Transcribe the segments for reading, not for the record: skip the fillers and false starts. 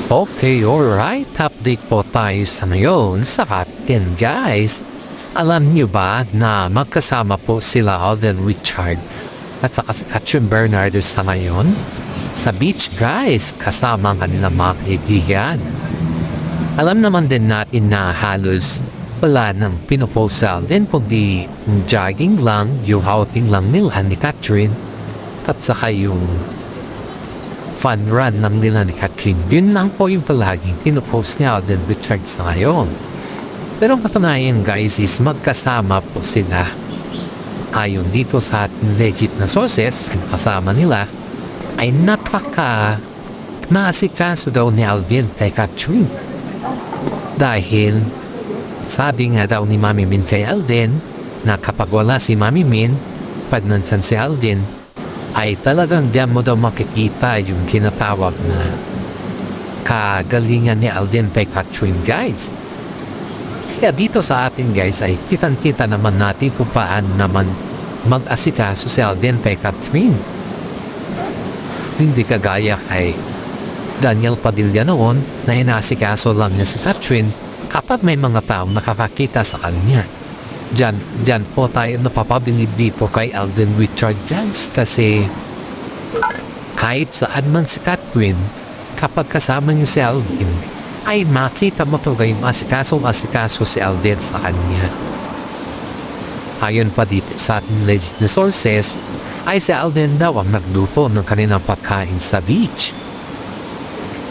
Okay, alright. Update po tayo sa ngayon sa atin, guys. Alam niyo ba na magkasama po sila Alden Richard at saka si Katrin Bernardo sa ngayon? Sa beach, guys, kasama ang kanilang mga kaibigan. Alam naman din natin na halos wala nang pinopost sa Alden, kundi jogging lang, yung outing lang nila ni Katrin at saka yung fun run ng nila ni Katrin. Yun lang po yung palaging pinopost niya Alden Richard sa ngayon. Pero ang katunayan, guys, is magkasama po sila. Ayon dito sa ating legit na sources, kasama nila ay naasikaso daw ni Alden kay Katrin. Dahil sabi nga daw ni Mami Min kay Alden na kapag wala si Mami Min, pag nandiyan si Alden, ay talagang diyan mo daw makikita yung kinatawag na kagalingan ni Alden kay Katrin, guys. Kaya dito sa atin, guys, ay kitang-kita naman natin kung paano naman mag-asikaso si Alden kay Katrin. Hindi kagaya kay Daniel Padilla noon na inasikaso lang niya si Katrin kapag may mga taong nakakakita sa kanya. Diyan po tayo napapabilib dito kay Alden Richard, guys, kasi kahit saan man si Katrin, kapag kasama niya si Alden, ay makita mo talaga yung asikaso si Alden sa kanya. Ayon pa dito sa ating legit na sources, ay si Alden daw ang nagluto ng kanilang pagkain sa beach.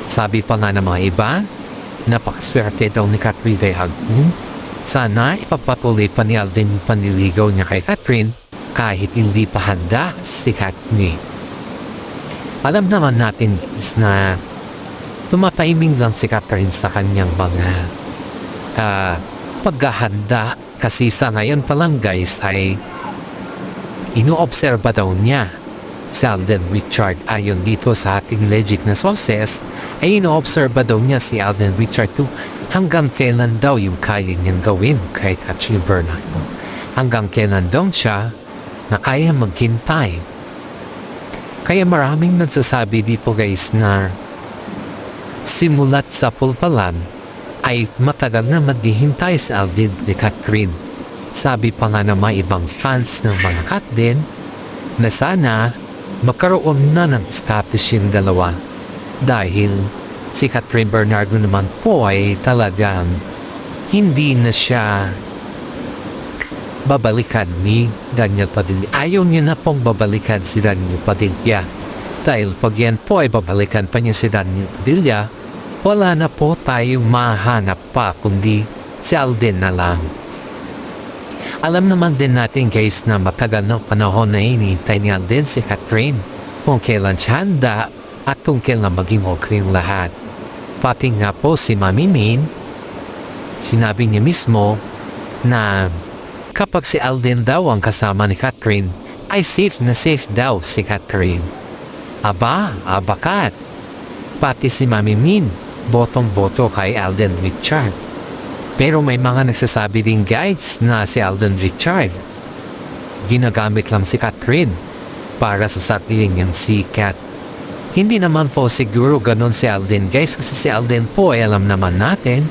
Sabi pa nga ng mga iba, napakaswerte daw ni Katrin kay Alden. Sana ipapatuloy pa ni Alden yung panliligaw niya kay Katrin kahit hindi pa handa si Katrin. Alam naman natin na tumatahimik lang si Katrin sa kanyang mga paghahanda kasi sa ngayon pa lang, guys, ay inoobserba daw niya si Alden Richard. Ayon dito sa ating legit na sources ay inoobserba daw niya si Alden Richard hanggang kailan daw yung kaya niyang gawin kay Katrin Bernardo. Hanggang kailan daw siya na kaya maghintay. Kaya maraming nagsasabi dito, guys, na simulat sa pulpalan ay matagal na maghihintay si Alden ni Katrin. Sabi pa nga ng mga ibang fans ng mga Katden na sana magkaroon na ng status yung dalawa dahil si Katrin Bernardo naman po ay talagang hindi na siya babalikan ni Daniel Padilla. Ayaw niya na pong babalikan si Daniel Padilla dahil pag yan po ay babalikan pa niya si Daniel Padilla, wala na po tayong mahanap pa kundi si Alden na lang. Alam naman din natin, guys, na matagal ng panahon na hinihintay ni Alden si Katrin kung kailan siya handa at kung kailan maging okay yung lahat. Pati nga po si Mami Min, sinabi niya mismo na kapag si Alden daw ang kasama ni Katrin, ay safe na safe daw si Katrin. Bakat. Pati si Mami Min, botong-boto kay Alden Richard. Pero may mga nagsasabi din, guys, na si Alden Richard ginagamit lang si Katrin para sa sariling niyang sikat. Hindi naman po siguro ganon si Alden, guys, kasi si Alden po ay alam naman natin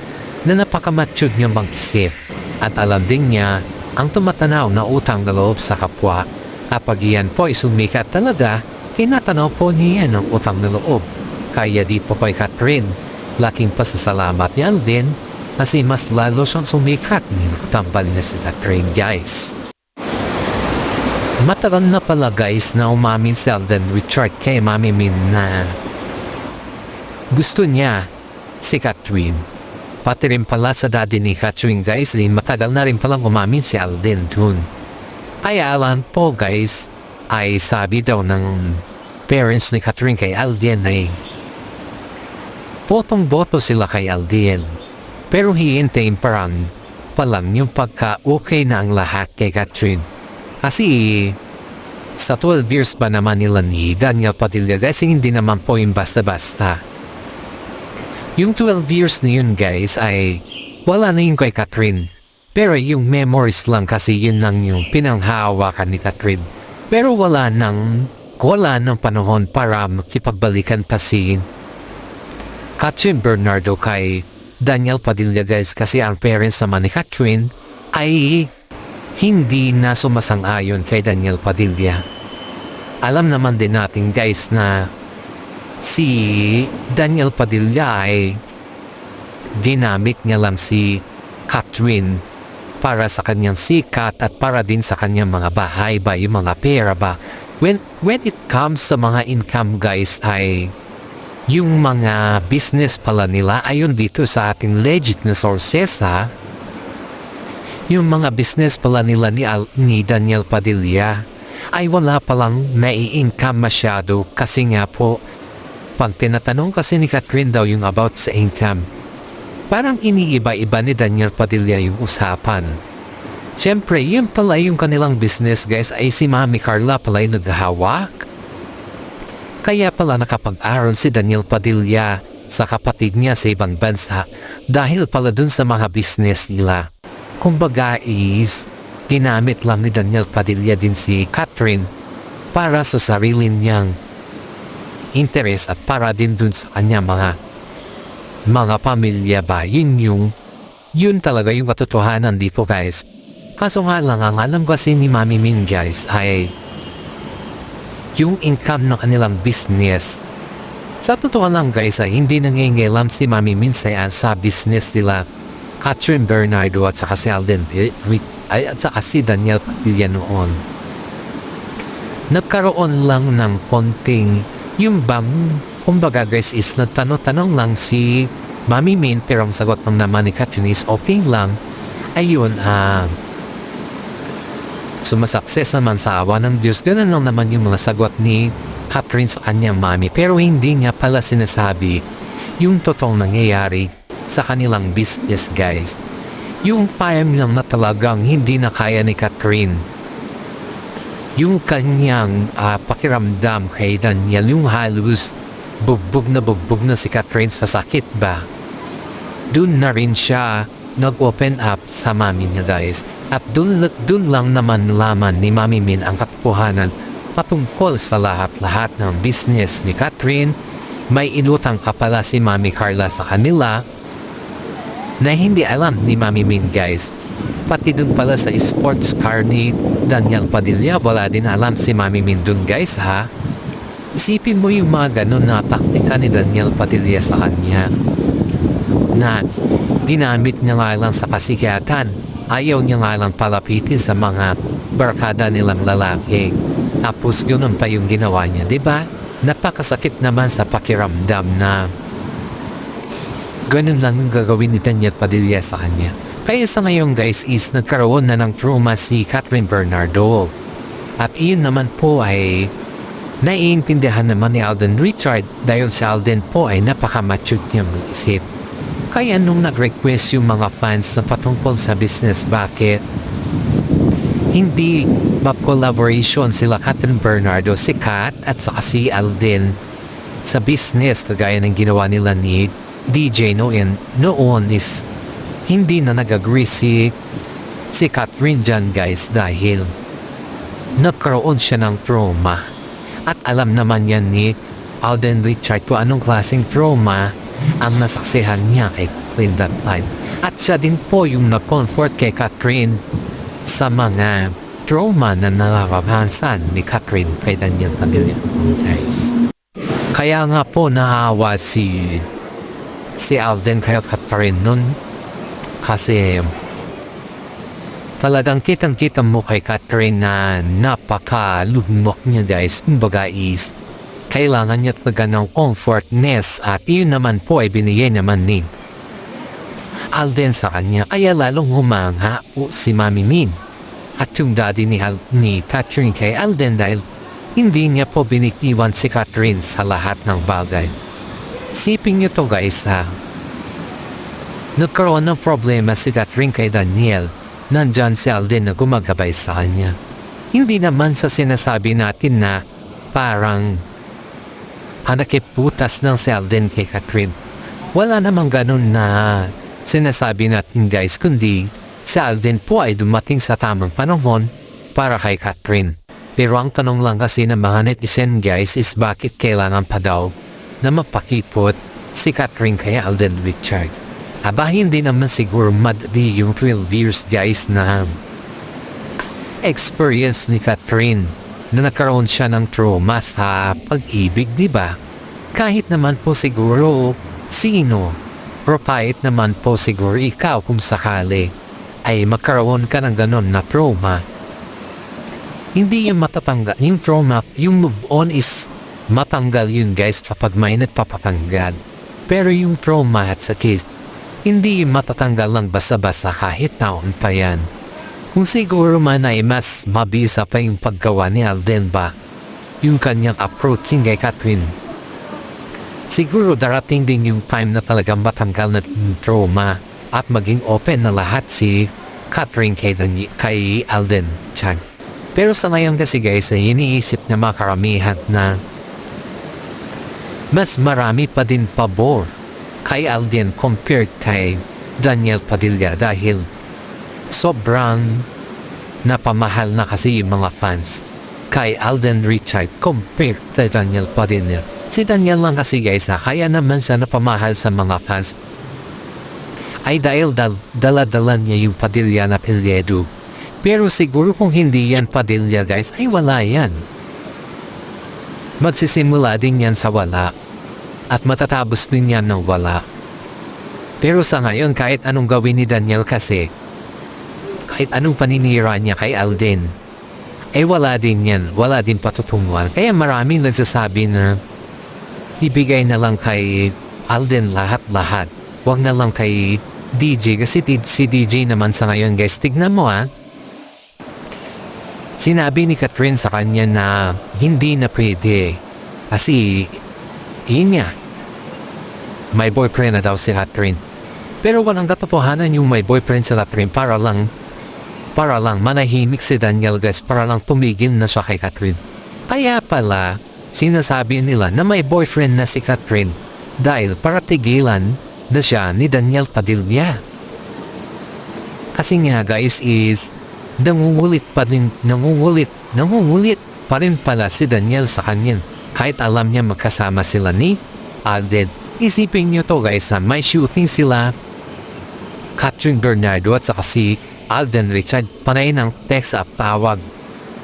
na napakamatud niyang mag-isip at alam din niya ang tumatanaw na utang na loob sa kapwa. Kapag iyan po ay sumikat talaga, kinatanaw po niya ng utang na loob. Kaya di po kay Katrin, laking pasasalamat ni Alden kasi mas lalo siyang sumikat ng tambal niya si Katrin, guys. Matagal na pala, guys, na umamin si Alden Richard kay Mami Min na gusto niya si Katrin. Pati rin pala sa daddy ni Katrin, guys, matagal na rin palang umamin si Alden dun. Kaya alam po, guys, ay sabi daw ng parents ni Katrin kay Alden ay botong-boto sila kay Alden. Pero hihintayin pa lang yung pagka-okay na ang lahat kay Katrin. Kasi sa 12 years ba naman nila ni Daniel Padilla, kasi hindi naman po yung basta-basta. Yung 12 years na yun, guys, ay wala na yung kay Katrin. Pero yung memories lang kasi yun lang yung pinanghahawakan ni Katrin. Pero wala nang panahon para makipagbalikan pa si Catherine Bernardo kay Daniel Padilla guys, kasi ang parents naman ni Catherine ay hindi na sumasang-ayon kay Daniel Padilla. Alam naman din natin guys na si Daniel Padilla ay ginamit niya lang si Catherine para sa kanyang sikat at para din sa kanyang mga bahay ba, yung mga pera ba. When it comes sa mga income guys, ay yung mga business pala nila, ayon dito sa ating legit na sources ha, yung mga business pala nila ni Daniel Padilla ay wala palang nai-income masyado, kasi nga po pag tinatanong kasi ni Catherine daw yung about sa income, parang iniiba-iba ni Daniel Padilla yung usapan. Siyempre, yun pala yung kanilang business guys, ay si Mami Carla pala yung naghahawak. Kaya pala nakapag-aral si Daniel Padilla sa kapatid niya sa ibang bansa dahil pala dun sa mga business nila. Kumbaga is, ginamit lang ni Daniel Padilla din si Catherine para sa sarili niyang interes at para din dun sa kanya mga pamilya ba. Yun talaga yung katotohanan dito guys. Kaso nga lang, ang alam kasi ni Mami Min guys ay yung income ng kanilang business. Sa totoo lang guys ay hindi nangingilam si Mami Min sa business nila Catherine Bernardo at saka si Alden at saka si Daniel Padilla noon. Nagkaroon lang ng konting yung bang, kumbaga guys is nagtanong-tanong lang si Mami Min, pero ang sagot ng naman ni Catherine is okay lang. Ayun, sumasakses naman sa awa ng Diyos. Ganun lang naman yung mga sagot ni Catherine sa kanyang mami, pero hindi niya pala sinasabi yung totoong nangyayari sa kanilang business guys. Yung time lang na talagang hindi na kaya ni Catherine yung kanyang pakiramdam kay Daniel, yung halos bugbog na si Catherine sa sakit ba. Dun na rin siya nag-open up sa mami niya guys. At dun lang naman nalaman ni Mami Min ang katotohanan patungkol sa lahat-lahat ng business ni Catherine. May inutang ka pala si Mami Carla sa kanila na hindi alam ni Mami Min guys. Pati dun pala sa sports car ni Daniel Padilla, wala din alam si Mami Min dun guys ha. Isipin mo yung mga ganun na taktika ni Daniel Padilla sa kanya na ginamit niya nga lang sa kasikatan. Ayaw niya nga lang palapitin sa mga barkada nilang lalaki. Tapos ganun pa yung ginawa niya, diba? Napakasakit naman sa pakiramdam na ganun lang yung gagawin ni Daniel Padilla sa kanya. Kaya sa ngayon guys is nagkaroon na ng trauma si Catherine Bernardo. At iyon naman po ay naiintindihan naman ni Alden Richard dahil si Alden po ay napaka-mature niyang isip. Kaya nung nag-request yung mga fans na patungkol sa business, bakit hindi mag-collaboration sila Catherine Bernardo, si Kat at saka si Alden sa business kagaya ng ginawa nila ni DJ noon is hindi na nag-agree si Catherine dyan guys dahil nagkaroon siya ng trauma. At alam naman yan ni Alden Richard kung anong klaseng trauma ang nasaksihan niya kay Catherine that time. At siya din po yung nag-comfort kay Catherine sa mga trauma na nararanasan ni Catherine kay Daniel Padilla guys. Kaya nga po nahawa si Alden kay Catherine nun, kasi talagang kitang-kita mo kay Catherine na napaka-lumok niya guys. Kumbaga is kailangan niya talaga ng comfortness at iyon naman po ay binigay naman ni Alden sa kanya. Kaya lalong humanga po si Mami Min at yung daddy ni Catherine kay Alden dahil hindi niya po binikiwan si Catherine sa lahat ng bagay. Sipin niyo to guys ha. Nagkaroon ng problema si Catherine kay Daniel. Nandyan si Alden na gumagabay sa kanya. Hindi naman sa sinasabi natin na parang nakiputas ng si Alden kay Catherine. Wala namang ganun na sinasabi natin guys, kundi si Alden po ay dumating sa tamang panahon para kay Catherine. Pero ang tanong lang kasi ng mga netizen guys is bakit kailangan pa daw na mapakipot si Catherine kay Alden Richard. Aba, hindi naman siguro madali yung 12 years guys na experience ni Catherine na nagkaroon siya ng trauma sa pag-ibig, di ba? Kahit naman po siguro sino, pero kahit naman po siguro ikaw kung sakali ay magkaroon ka ng ganon na trauma. Hindi yung matatanggal, yung trauma, yung move on is matanggal yun guys kapag may nagpapatanggal. Pero yung trauma at sakit, hindi matatanggal lang basa-basa kahit taon pa yan. Kung siguro man ay mas mabisa pa yung paggawa ni Alden ba, yung kanyang approaching kay Catherine. Siguro darating din yung time na talagang matanggal na yung trauma at maging open na lahat si Catherine kay Alden Chang. Pero sa ngayon kasi guys ay iniisip na makaramihan na mas marami pa din pabor kay Alden compared kay Daniel Padilla dahil sobrang napamahal na kasi yung mga fans kay Alden Richard compared kay Daniel Padilla. Si Daniel lang kasi guys kaya naman siya napamahal sa mga fans ay dahil dala-dala niya yung Padilla na apelyido. Pero siguro kung hindi yan Padilla guys ay wala yan. Magsisimula din yan sa wala. At matatapos din yan ng wala. Pero sa ngayon kahit anong gawin ni Daniel kasi, kahit anong paninira niya kay Alden, eh wala din yan, wala din patutunguhan. Kaya maraming nagsasabi na ibigay na lang kay Alden lahat-lahat. Huwag na lang kay DJ kasi si DJ naman sa ngayon guys, tignan mo sinabi ni Catherine sa kanya na hindi na pwede. Kasi yun nga, may boyfriend na daw si Catherine. Pero walang katotohanan yung may boyfriend si Catherine para lang manahimik si Daniel guys, para lang tumigil na siya kay Catherine. Kaya pala, sinasabi nila na may boyfriend na si Catherine dahil para tigilan na siya ni Daniel Padilla. Kasi nga guys is, nangungulit pa rin pala si Daniel sa kanya. Kahit alam niya magkasama sila ni Alden. Isipin niyo to guys na may shooting sila Catherine Bernardo at saka si Alden Richard. Panay ng text at tawag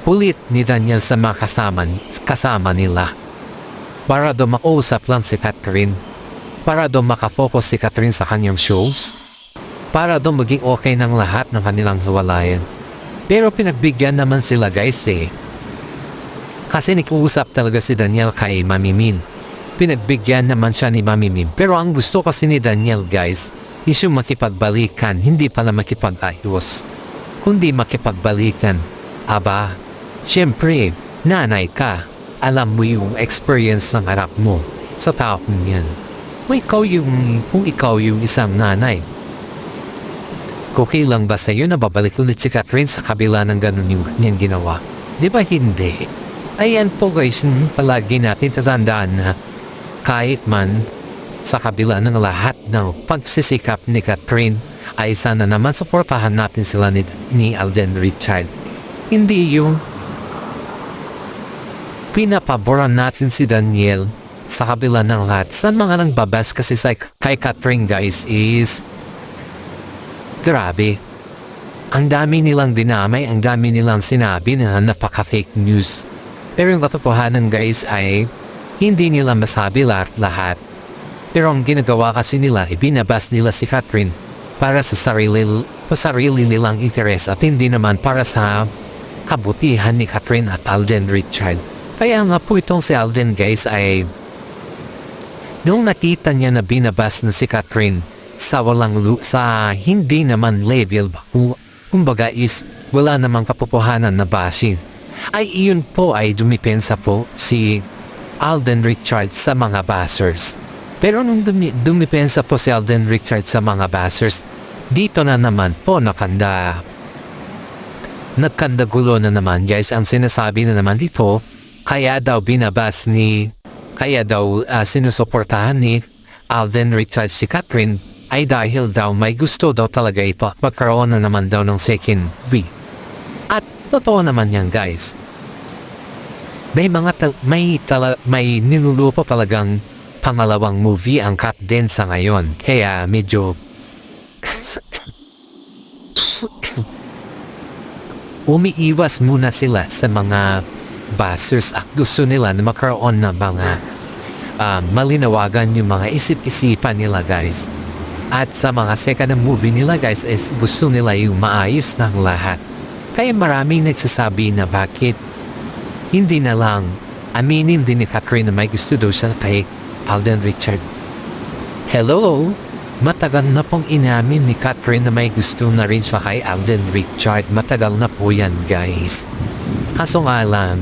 ulit ni Daniel sa mga kasama nila. Para do makausap lang si Catherine. Para do makafocus si Catherine sa kanyang shows. Para do maging okay ng lahat ng kanilang hiwalayan. Pero pinagbigyan naman sila guys kasi nag-uusap talaga si Daniel kay Mami Min. Pinagbigyan naman siya ni Mami Min. Pero ang gusto kasi ni Daniel guys, is yung makipagbalikan, hindi pala makipag-ayos. Kundi makipagbalikan. Aba, syempre, nanay ka. Alam mo yung experience ng harap mo sa taong yan. Kung ikaw yung isang nanay, okay lang ba sa'yo na babalik ulit si Catherine sa kabila ng ganun yung niyang ginawa? Di ba hindi? Ayan po guys, palagi natin tatandaan na kahit man sa kabila ng lahat ng pagsisikap ni Catherine ay sana naman suportahan natin sila ni Alden Richard. Hindi yung pinapaboran natin si Daniel sa kabila ng lahat. Sa mga nang babas kasi kay Catherine guys is grabe. Ang dami nilang dinamay, ang dami nilang sinabi na napaka-fake news. Pero yung katotohanan guys ay hindi nila masabi lahat. Pero ang ginagawa kasi nila, ibinabas nila si Catherine para sa sarili nilang interes at hindi naman para sa kabutihan ni Catherine at Alden Richard. Kaya nga po itong si Alden guys ay nung nakita niya na binabas na si Catherine sa hindi naman level, kumbaga is wala namang kapupuhanan na bashing, ay iyon po ay dumipensa po si Alden Richard sa mga bashers. Pero nung dumipensa po si Alden Richard sa mga bashers, dito na naman po nagkandagulo na naman guys. Ang sinasabi na naman dito, kaya daw sinusuportahan ni Alden Richard si Catherine ay dahil daw may gusto daw talaga ito, magkaroon na naman daw ng second V. At totoo naman yan guys. May nilulupo talagang pangalawang movie ang cut din sa ngayon. Kaya medyo umiiwas muna sila sa mga bashers at gusto nila na magkaroon ng mga malinawagan yung mga isip-isipan nila guys. At sa mga second movie nila guys is gusto nila yung maayos ng lahat. Kaya maraming nagsasabi na bakit hindi na lang aminin din ni Catherine na may gusto daw siya kay Alden Richard. Hello? Matagal na pong inamin ni Catherine na may gusto na rin siya kay Alden Richard. Matagal na po yan guys. Kaso nga lang,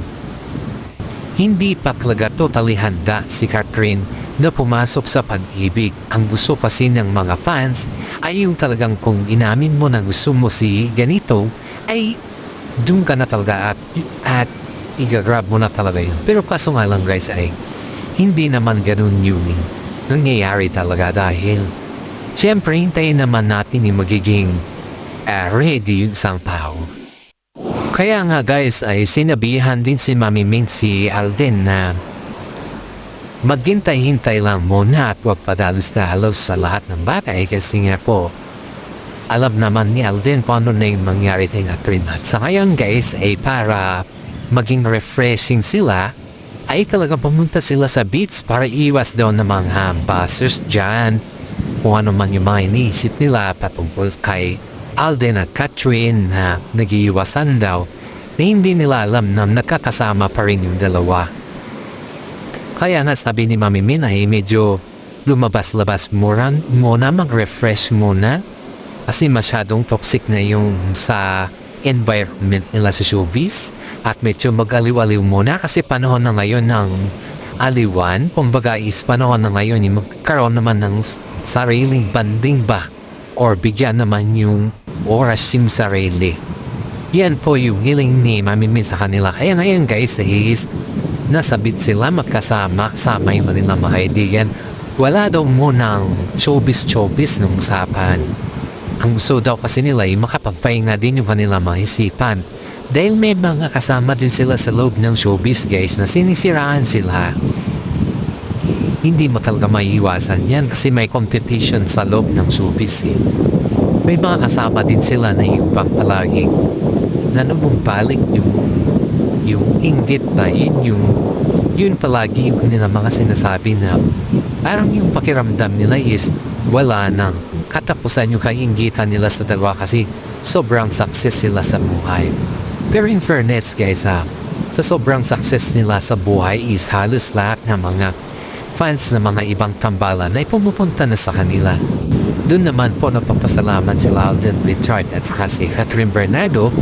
hindi pa talaga totally handa si Catherine na pumasok sa pag-ibig. Ang gusto kasi ng mga fans ay yung talagang kung inamin mo na gusto mo si ganito, ay doon ka na talaga at i-grab mo na talaga yun. Pero kaso nga lang guys ay hindi naman ganun yung nangyayari talaga dahil siyempre hintayin naman natin yung magiging ready yung isang tao. Kaya nga guys ay sinabihan din si Mami Min si Alden na maghintay-hintay lang muna at huwag padalos-dalos sa lahat ng bagay kasi nga po alam naman ni Alden kung ano na yung mangyari kay Catherine. At sa ngayon guys ay para maging refreshing sila ay talagang pumunta sila sa beach para iwas daw ng mga bashers dyan kung ano man yung mga iniisip nila patungkol kay Alden at Catherine na nag-iiwasan daw na hindi nila alam na nakakasama pa rin yung dalawa. Kaya nga sabi ni Mami Min ay medyo lumabas-labas muna mag-refresh muna kasi masyadong toxic na yung sa environment nila sa showbiz at medyo mag-aliw-aliw muna kasi panahon na ngayon ng aliwan. Kumbaga is panahon na ngayon yung magkaroon naman ng sariling banding ba or bigyan naman yung oras yung sarili. Yan po yung hiling ni Mami Min sa kanila. Kaya ngayon guys is nasabit sila magkasama yung kanilang mga kaibigan. Wala daw munang showbiz ng usapan. Ang gusto daw kasi nila ay makapagpahinga din yung kanilang mga isipan. Dahil may mga kasama din sila sa loob ng showbiz guys na sinisiraan sila. Hindi mo talaga maiiwasan yan kasi may competition sa loob ng showbiz eh. May mga kasama din sila na yung palaging nanubumbalik yung inggit ba yun palagi yung nila mga sinasabi na parang yung pakiramdam nila is wala nang katapusan yung kainggitan nila sa dalawa kasi sobrang success sila sa buhay. Pero in fairness guys sa sobrang success nila sa buhay is halos lahat ng mga fans ng mga ibang tambalan ay pumupunta na sa kanila. Doon naman po napapasalamat sila Alden Richard at saka si Catherine Bernardo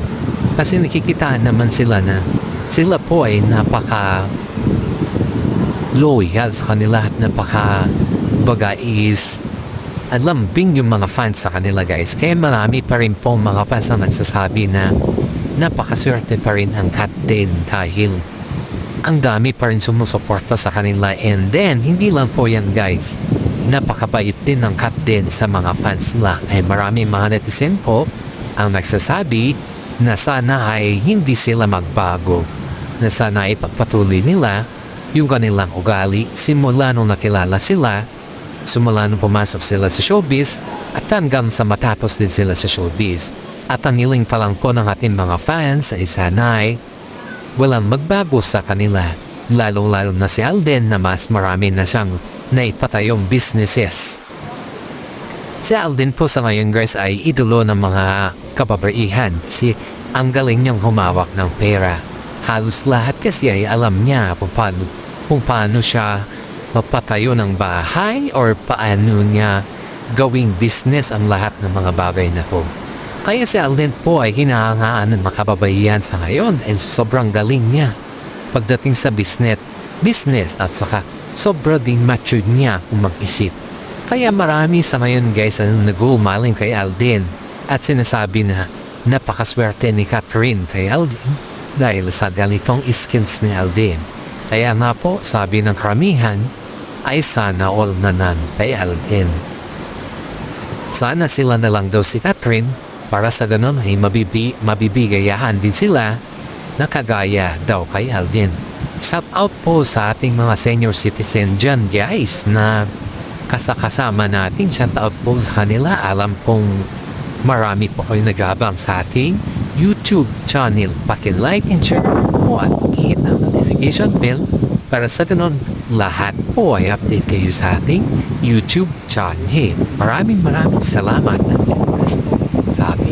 kasi nakikitaan naman sila na sila po ay napaka loyal sa kanila at napaka baga is lambing yung mga fans sa kanila guys. Kaya marami pa rin po mga fans na nagsasabi na napakaswerte pa rin ang Kat din dahil ang dami pa rin sumusuporta sa kanila. And then hindi lang po yan guys, napakabait din ng Kat din sa mga fans nila. Ay marami mga netizen po ang nagsasabi na sana ay hindi sila magbago, na sana ay pagpatuloy nila yung kanilang ugali simula nung nakilala sila, simula nung pumasok sila sa showbiz at hanggang sa matapos din sila sa showbiz. At ang hiling pa lang po ng ating mga fans ay sana ay walang magbago sa kanila, lalong-lalo na si Alden na mas marami na siyang naipatayong businesses. Si Alden po sa ngayon guys ay idolo ng mga kababaihan kasi ang galing niyang humawak ng pera. Halos lahat kasi ay alam niya kung paano siya mapatayo ng bahay or paano niya gawing business ang lahat ng mga bagay na to. Kaya si Alden po ay hinahangaan ng mga kababaihan sa ngayon and sobrang galing niya pagdating sa business at saka sobra ding matured niya kung mag-isip. Kaya marami sa ngayon guys ang nag-uumaling kay Alden at sinasabi na napakaswerte ni Catherine kay Alden dahil sa ganitong skills ni Alden. Kaya nga po sabi ng karamihan ay sana all na kay Alden. Sana sila na lang daw si Catherine para sa ganun ay mabibigayahan din sila na kagaya daw kay Alden. Shout out po sa ating mga senior citizen dyan guys na kasama natin. Shout out po sa kanila. Alam kong marami po kayo nag-abang sa ating YouTube channel. Paki-like and share po at hit ang notification bell para sa ganun lahat po ay update kayo sa ating YouTube channel. Maraming salamat at God bless po sa ating